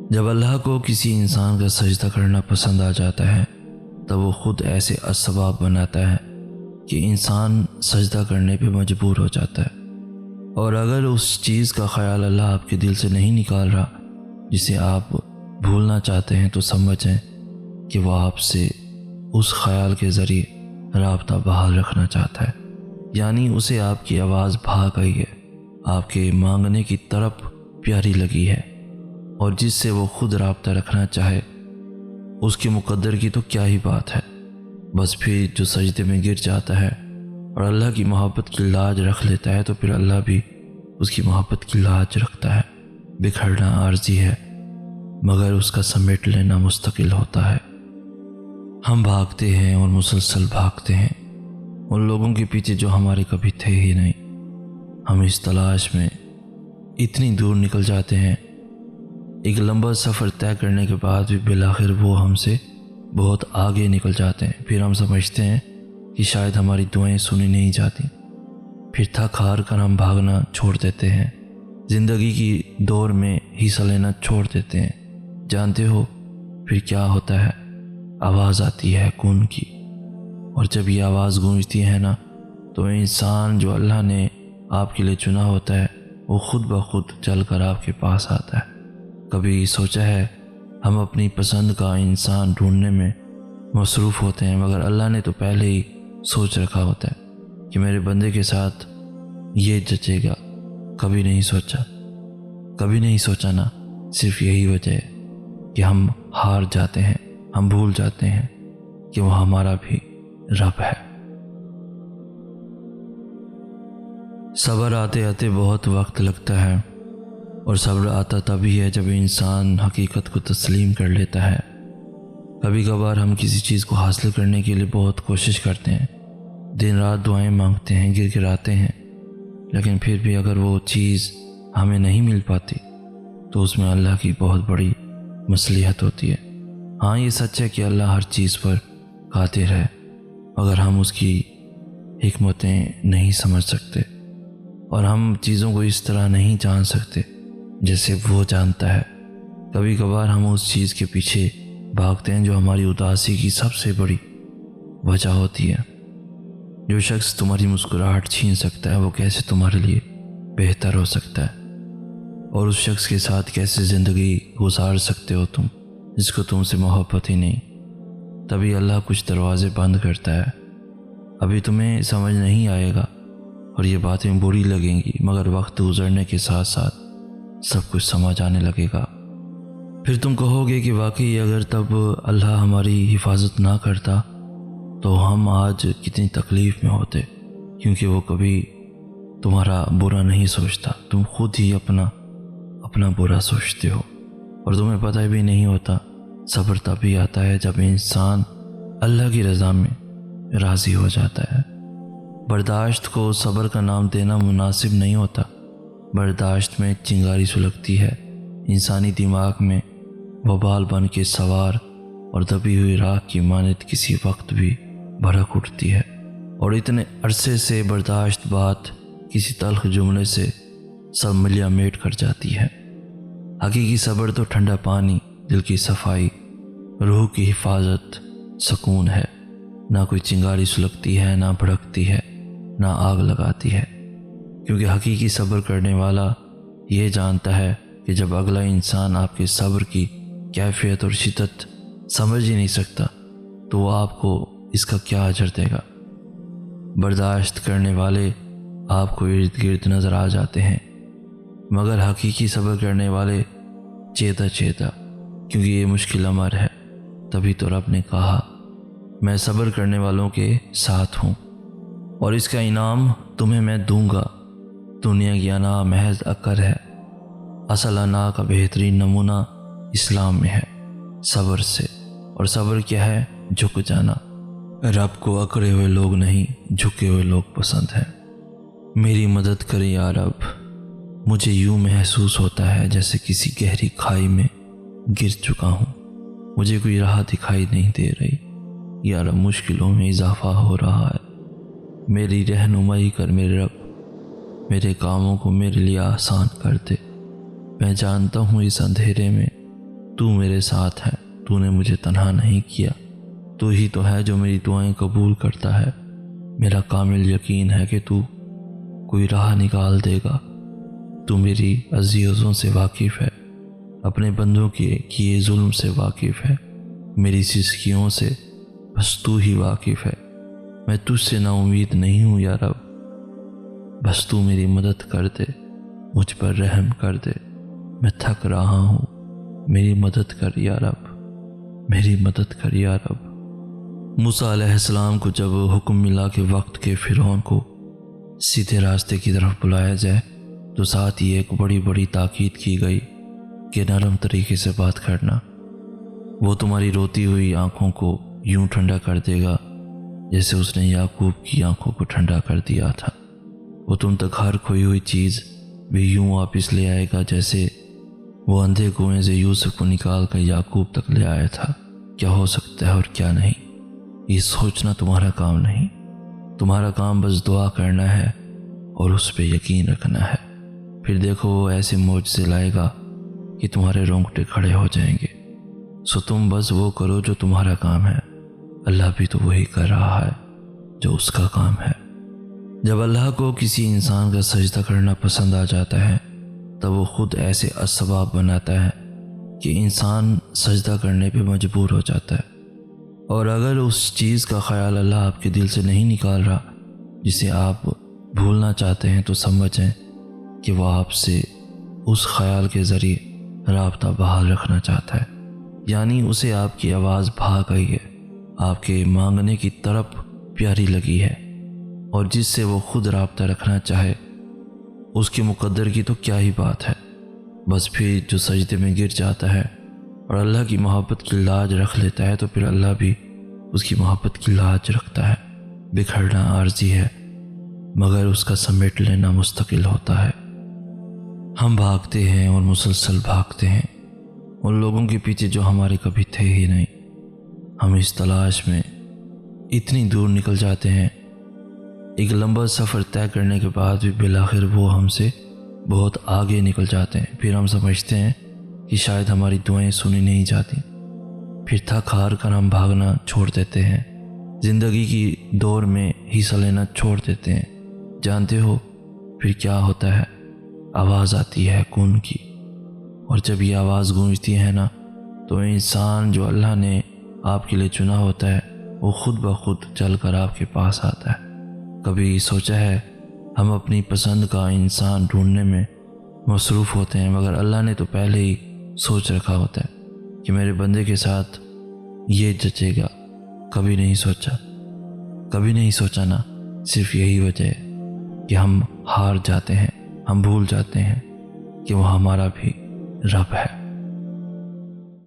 جب اللہ کو کسی انسان کا سجدہ کرنا پسند آ جاتا ہے تب وہ خود ایسے اسباب بناتا ہے کہ انسان سجدہ کرنے پہ مجبور ہو جاتا ہے۔ اور اگر اس چیز کا خیال اللہ آپ کے دل سے نہیں نکال رہا جسے آپ بھولنا چاہتے ہیں تو سمجھیں کہ وہ آپ سے اس خیال کے ذریعے رابطہ بحال رکھنا چاہتا ہے، یعنی اسے آپ کی آواز بھا گئی ہے، آپ کے مانگنے کی طرف پیاری لگی ہے، اور جس سے وہ خود رابطہ رکھنا چاہے اس کے مقدر کی تو کیا ہی بات ہے۔ بس پھر جو سجدے میں گر جاتا ہے اور اللہ کی محبت کی لاج رکھ لیتا ہے تو پھر اللہ بھی اس کی محبت کی لاج رکھتا ہے۔ بکھرنا عارضی ہے مگر اس کا سمیٹ لینا مستقل ہوتا ہے۔ ہم بھاگتے ہیں اور مسلسل بھاگتے ہیں ان لوگوں کے پیچھے جو ہمارے کبھی تھے ہی نہیں۔ ہم اس تلاش میں اتنی دور نکل جاتے ہیں، ایک لمبا سفر طے کرنے کے بعد بھی بالآخر وہ ہم سے بہت آگے نکل جاتے ہیں۔ پھر ہم سمجھتے ہیں کہ شاید ہماری دعائیں سنی نہیں جاتی، پھر تھک ہار کر ہم بھاگنا چھوڑ دیتے ہیں، زندگی کی دور میں حصہ لینا چھوڑ دیتے ہیں۔ جانتے ہو پھر کیا ہوتا ہے؟ آواز آتی ہے کون کی، اور جب یہ آواز گونجتی ہے نا تو انسان جو اللہ نے آپ کے لیے چنا ہوتا ہے وہ خود بخود چل کر آپ کے پاس آتا ہے۔ کبھی سوچا ہے ہم اپنی پسند کا انسان ڈھونڈنے میں مصروف ہوتے ہیں مگر اللہ نے تو پہلے ہی سوچ رکھا ہوتا ہے کہ میرے بندے کے ساتھ یہ جچے گا۔ کبھی نہیں سوچا نا، صرف یہی وجہ ہے کہ ہم ہار جاتے ہیں، ہم بھول جاتے ہیں کہ وہ ہمارا بھی رب ہے۔ صبر آتے آتے بہت وقت لگتا ہے، اور صبر آتا تبھی ہے جب انسان حقیقت کو تسلیم کر لیتا ہے۔ کبھی کبھار ہم کسی چیز کو حاصل کرنے کے لیے بہت کوشش کرتے ہیں، دن رات دعائیں مانگتے ہیں، گر گراتے ہیں، لیکن پھر بھی اگر وہ چیز ہمیں نہیں مل پاتی تو اس میں اللہ کی بہت بڑی مصلحت ہوتی ہے۔ ہاں یہ سچ ہے کہ اللہ ہر چیز پر قادر ہے مگر ہم اس کی حکمتیں نہیں سمجھ سکتے، اور ہم چیزوں کو اس طرح نہیں جان سکتے جیسے وہ جانتا ہے۔ کبھی کبھار ہم اس چیز کے پیچھے بھاگتے ہیں جو ہماری اداسی کی سب سے بڑی وجہ ہوتی ہے۔ جو شخص تمہاری مسکراہٹ چھین سکتا ہے وہ کیسے تمہارے لیے بہتر ہو سکتا ہے، اور اس شخص کے ساتھ کیسے زندگی گزار سکتے ہو تم جس کو تم سے محبت ہی نہیں۔ تبھی اللہ کچھ دروازے بند کرتا ہے۔ ابھی تمہیں سمجھ نہیں آئے گا اور یہ باتیں بری لگیں گی مگر وقت گزرنے کے ساتھ ساتھ سب کچھ سمجھ آنے لگے گا۔ پھر تم کہو گے کہ واقعی اگر تب اللہ ہماری حفاظت نہ کرتا تو ہم آج کتنی تکلیف میں ہوتے، کیونکہ وہ کبھی تمہارا برا نہیں سوچتا، تم خود ہی اپنا برا سوچتے ہو، اور تمہیں پتہ بھی نہیں ہوتا۔ صبر تبھی آتا ہے جب انسان اللہ کی رضا میں راضی ہو جاتا ہے۔ برداشت کو صبر کا نام دینا مناسب نہیں ہوتا۔ برداشت میں چنگاری سلگتی ہے، انسانی دماغ میں وبال بن کے سوار اور دبی ہوئی راکھ کی مانند کسی وقت بھی بھڑک اٹھتی ہے، اور اتنے عرصے سے برداشت بات کسی تلخ جملے سے سب ملیا میٹ کر جاتی ہے۔ حقیقی صبر تو ٹھنڈا پانی، دل کی صفائی، روح کی حفاظت، سکون ہے۔ نہ کوئی چنگاری سلگتی ہے، نہ بھڑکتی ہے، نہ آگ لگاتی ہے، کیونکہ حقیقی صبر کرنے والا یہ جانتا ہے کہ جب اگلا انسان آپ کے صبر کی کیفیت اور شدت سمجھ ہی نہیں سکتا تو وہ آپ کو اس کا کیا اجر دے گا۔ برداشت کرنے والے آپ کو ارد گرد نظر آ جاتے ہیں مگر حقیقی صبر کرنے والے چیتا کیونکہ یہ مشکل امر ہے۔ تبھی تو رب نے کہا میں صبر کرنے والوں کے ساتھ ہوں، اور اس کا انعام تمہیں میں دوں گا۔ دنیا کی انا محض عقر ہے، اصل انا کا بہترین نمونہ اسلام میں ہے صبر سے، اور صبر کیا ہے؟ جھک جانا۔ رب کو اکڑے ہوئے لوگ نہیں، جھکے ہوئے لوگ پسند ہیں۔ میری مدد کرے یا رب، مجھے یوں محسوس ہوتا ہے جیسے کسی گہری کھائی میں گر چکا ہوں، مجھے کوئی راہ دکھائی نہیں دے رہی، یا رب مشکلوں میں اضافہ ہو رہا ہے، میری رہنمائی کر میرے رب، میرے کاموں کو میرے لیے آسان کر دے۔ میں جانتا ہوں اس اندھیرے میں تو میرے ساتھ ہے، تو نے مجھے تنہا نہیں کیا، تو ہی تو ہے جو میری دعائیں قبول کرتا ہے۔ میرا کامل یقین ہے کہ تو کوئی راہ نکال دے گا۔ تو میری عزیزوں سے واقف ہے، اپنے بندوں کے کیے ظلم سے واقف ہے، میری سسکیوں سے بس تو ہی واقف ہے۔ میں تجھ سے نا امید نہیں ہوں یا رب، بس تو میری مدد کر دے، مجھ پر رحم کر دے، میں تھک رہا ہوں، میری مدد کر یا رب، میری مدد کر یا رب۔ موسیٰ علیہ السلام کو جب حکم ملا کہ وقت کے فرعون کو سیدھے راستے کی طرف بلایا جائے تو ساتھ ہی ایک بڑی تاکید کی گئی کہ نرم طریقے سے بات کرنا۔ وہ تمہاری روتی ہوئی آنکھوں کو یوں ٹھنڈا کر دے گا جیسے اس نے یعقوب کی آنکھوں کو ٹھنڈا کر دیا تھا۔ وہ تم تک ہر کھوئی ہوئی چیز بھی یوں واپس لے آئے گا جیسے وہ اندھے کنویں سے یوسف کو نکال کر یعقوب تک لے آیا تھا۔ کیا ہو سکتا ہے اور کیا نہیں، یہ سوچنا تمہارا کام نہیں، تمہارا کام بس دعا کرنا ہے اور اس پہ یقین رکھنا ہے۔ پھر دیکھو وہ ایسے معجزے لائے گا کہ تمہارے رونگٹے کھڑے ہو جائیں گے۔ سو تم بس وہ کرو جو تمہارا کام ہے، اللہ بھی تو وہی کر رہا ہے جو اس کا کام ہے۔ جب اللہ کو کسی انسان کا سجدہ کرنا پسند آ جاتا ہے تب وہ خود ایسے اسباب بناتا ہے کہ انسان سجدہ کرنے پہ مجبور ہو جاتا ہے۔ اور اگر اس چیز کا خیال اللہ آپ کے دل سے نہیں نکال رہا جسے آپ بھولنا چاہتے ہیں تو سمجھیں کہ وہ آپ سے اس خیال کے ذریعے رابطہ بحال رکھنا چاہتا ہے، یعنی اسے آپ کی آواز بھا گئی ہے، آپ کے مانگنے کی طرف پیاری لگی ہے، اور جس سے وہ خود رابطہ رکھنا چاہے اس کے مقدر کی تو کیا ہی بات ہے۔ بس پھر جو سجدے میں گر جاتا ہے اور اللہ کی محبت کی لاج رکھ لیتا ہے تو پھر اللہ بھی اس کی محبت کی لاج رکھتا ہے۔ بکھرنا عارضی ہے مگر اس کا سمیٹ لینا مستقل ہوتا ہے۔ ہم بھاگتے ہیں اور مسلسل بھاگتے ہیں ان لوگوں کے پیچھے جو ہمارے کبھی تھے ہی نہیں۔ ہم اس تلاش میں اتنی دور نکل جاتے ہیں، ایک لمبا سفر طے کرنے کے بعد بھی بالآخر وہ ہم سے بہت آگے نکل جاتے ہیں۔ پھر ہم سمجھتے ہیں کہ شاید ہماری دعائیں سنی نہیں جاتی، پھر تھک ہار کر ہم بھاگنا چھوڑ دیتے ہیں، زندگی کی دور میں حصہ لینا چھوڑ دیتے ہیں۔ جانتے ہو پھر کیا ہوتا ہے؟ آواز آتی ہے کون کی، اور جب یہ آواز گونجتی ہے نا تو انسان جو اللہ نے آپ کے لیے چنا ہوتا ہے وہ خود بخود چل کر آپ کے پاس آتا ہے۔ کبھی سوچا ہے ہم اپنی پسند کا انسان ڈھونڈنے میں مصروف ہوتے ہیں مگر اللہ نے تو پہلے ہی سوچ رکھا ہوتا ہے کہ میرے بندے کے ساتھ یہ جچے گا۔ کبھی نہیں سوچا نا، صرف یہی وجہ ہے کہ ہم ہار جاتے ہیں، ہم بھول جاتے ہیں کہ وہ ہمارا بھی رب ہے۔